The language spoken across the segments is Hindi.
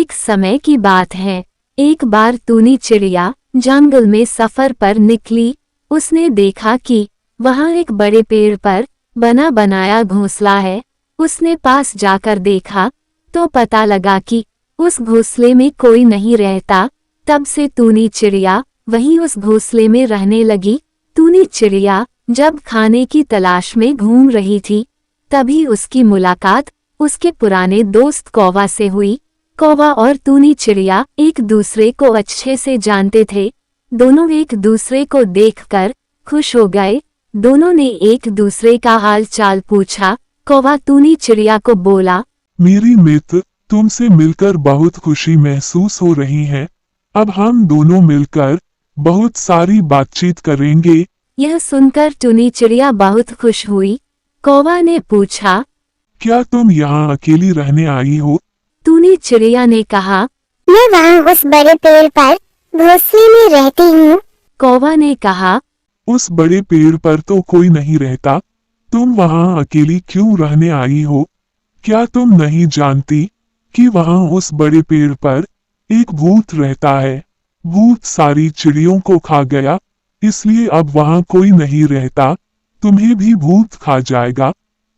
एक समय की बात है। एक बार टूनी चिड़िया जंगल में सफर पर निकली। उसने देखा कि वहाँ एक बड़े पेड़ पर बना बनाया घोंसला है। उसने पास जाकर देखा तो पता लगा कि उस घोंसले में कोई नहीं रहता। तब से टूनी चिड़िया वहीं उस घोंसले में रहने लगी। टूनी चिड़िया जब खाने की तलाश में घूम रही थी, तभी उसकी मुलाकात उसके पुराने दोस्त कौवा से हुई। कौवा और टूनी चिड़िया एक दूसरे को अच्छे से जानते थे। दोनों एक दूसरे को देखकर खुश हो गए। दोनों ने एक दूसरे का हाल चाल पूछा। कौवा टूनी चिड़िया को बोला, मेरी मित्र, तुमसे मिलकर बहुत खुशी महसूस हो रही है। अब हम दोनों मिलकर बहुत सारी बातचीत करेंगे। यह सुनकर टूनी चिड़िया बहुत खुश हुई। कौवा ने पूछा, क्या तुम यहाँ अकेली रहने आई हो? टूनी चिड़िया ने कहा, मैं वहाँ उस बड़े पेड़ पर घोंसले में रहती हूँ। कौवा ने कहा, उस बड़े पेड़ पर तो कोई नहीं रहता। तुम वहाँ अकेली क्यों रहने आई हो? क्या तुम नहीं जानती कि वहाँ उस बड़े पेड़ पर एक भूत रहता है? भूत सारी चिड़ियों को खा गया, इसलिए अब वहाँ कोई नहीं रहता। तुम्हें भी भूत खा जाएगा।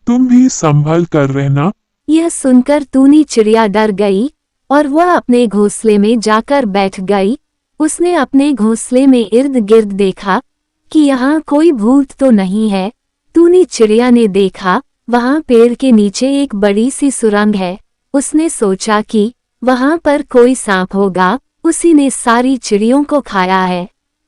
तुम भी संभल कर रहना। यह सुनकर टूनी चिड़िया डर गई और वह अपने घोंसले में जाकर बैठ गई। उसने अपने घोंसले में इर्द गिर्द देखा कि यहाँ कोई भूत तो नहीं है। टूनी चिड़िया ने देखा वहाँ पेड़ के नीचे एक बड़ी सी सुरंग है। उसने सोचा कि वहाँ पर कोई सांप होगा, उसी ने सारी चिड़ियों को खाया है।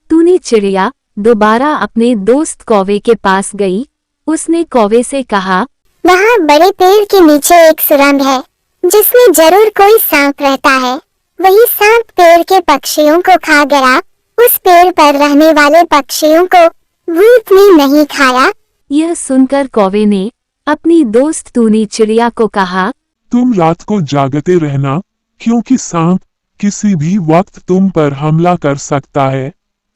टूनी चिड़िया दोबारा अपने दोस्त कौवे के पास गई। उसने कौवे से कहा, वहाँ बड़े पेड़ के नीचे एक सुरंग है जिसमें जरूर कोई सांप रहता है। वही सांप पेड़ के पक्षियों को खा गया। उस पेड़ पर रहने वाले पक्षियों को भूत ने नहीं खाया। यह सुनकर कौवे ने अपनी दोस्त टूनी चिड़िया को कहा, तुम रात को जागते रहना, क्योंकि सांप किसी भी वक्त तुम पर हमला कर सकता है।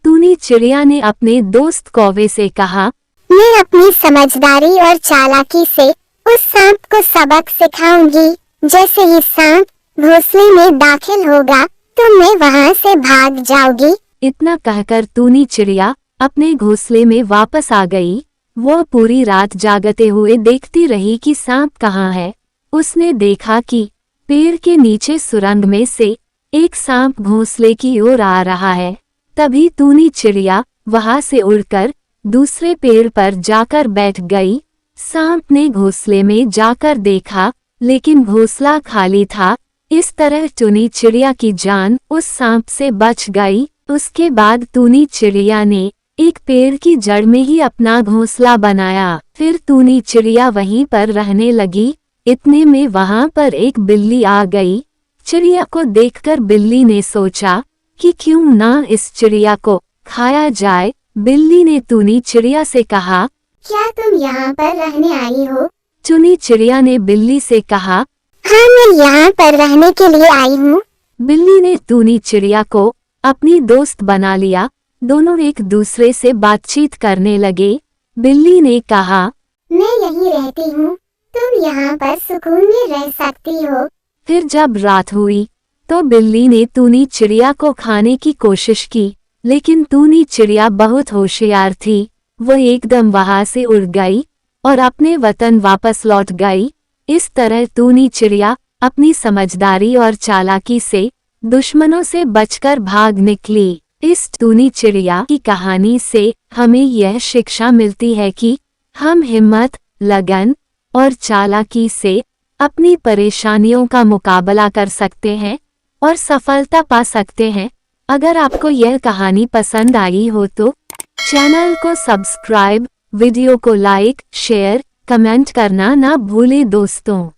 टूनी चिड़िया ने अपने दोस्त कौवे से कहा, मैं अपनी समझदारी और चालाकी से उस सांप को सबक सिखाऊंगी। जैसे ही सांप घोंसले में दाखिल होगा तो मैं वहाँ से भाग जाऊंगी। इतना कहकर टूनी चिड़िया अपने घोंसले में वापस आ गई। वह पूरी रात जागते हुए देखती रही कि सांप कहाँ है। उसने देखा कि पेड़ के नीचे सुरंग में से एक सांप घोंसले की ओर आ रहा है। तभी टूनी चिड़िया वहां से उड़कर दूसरे पेड़ पर जाकर बैठ गई। सांप ने घोंसले में जाकर देखा, लेकिन घोंसला खाली था। इस तरह टूनी चिड़िया की जान उस सांप से बच गई। उसके बाद टूनी चिड़िया ने एक पेड़ की जड़ में ही अपना घोंसला बनाया। फिर टूनी चिड़िया वहीं पर रहने लगी। इतने में वहां पर एक बिल्ली आ गई। चिड़िया को देखकर बिल्ली ने सोचा कि क्यों ना इस चिड़िया को खाया जाए। बिल्ली ने टूनी चिड़िया से कहा, क्या तुम यहाँ पर रहने आई हो? टूनी चिड़िया ने बिल्ली से कहा, हाँ, मैं यहाँ पर रहने के लिए आई हूँ। बिल्ली ने टूनी चिड़िया को अपनी दोस्त बना लिया। दोनों एक दूसरे से बातचीत करने लगे। बिल्ली ने कहा, मैं यहीं रहती हूँ, तुम यहाँ पर सुकून में रह सकती हो। फिर जब रात हुई तो बिल्ली ने टूनी चिड़िया को खाने की कोशिश की, लेकिन टूनी चिड़िया बहुत होशियार थी। वह एकदम वहां से उड़ गई और अपने वतन वापस लौट गई। इस तरह टूनी चिड़िया अपनी समझदारी और चालाकी से दुश्मनों से बचकर भाग निकली। इस टूनी चिड़िया की कहानी से हमें यह शिक्षा मिलती है कि हम हिम्मत, लगन और चालाकी से अपनी परेशानियों का मुकाबला कर सकते हैं और सफलता पा सकते हैं। अगर आपको यह कहानी पसंद आई हो तो चैनल को सब्सक्राइब, वीडियो को लाइक, शेयर, कमेंट करना ना भूलें दोस्तों।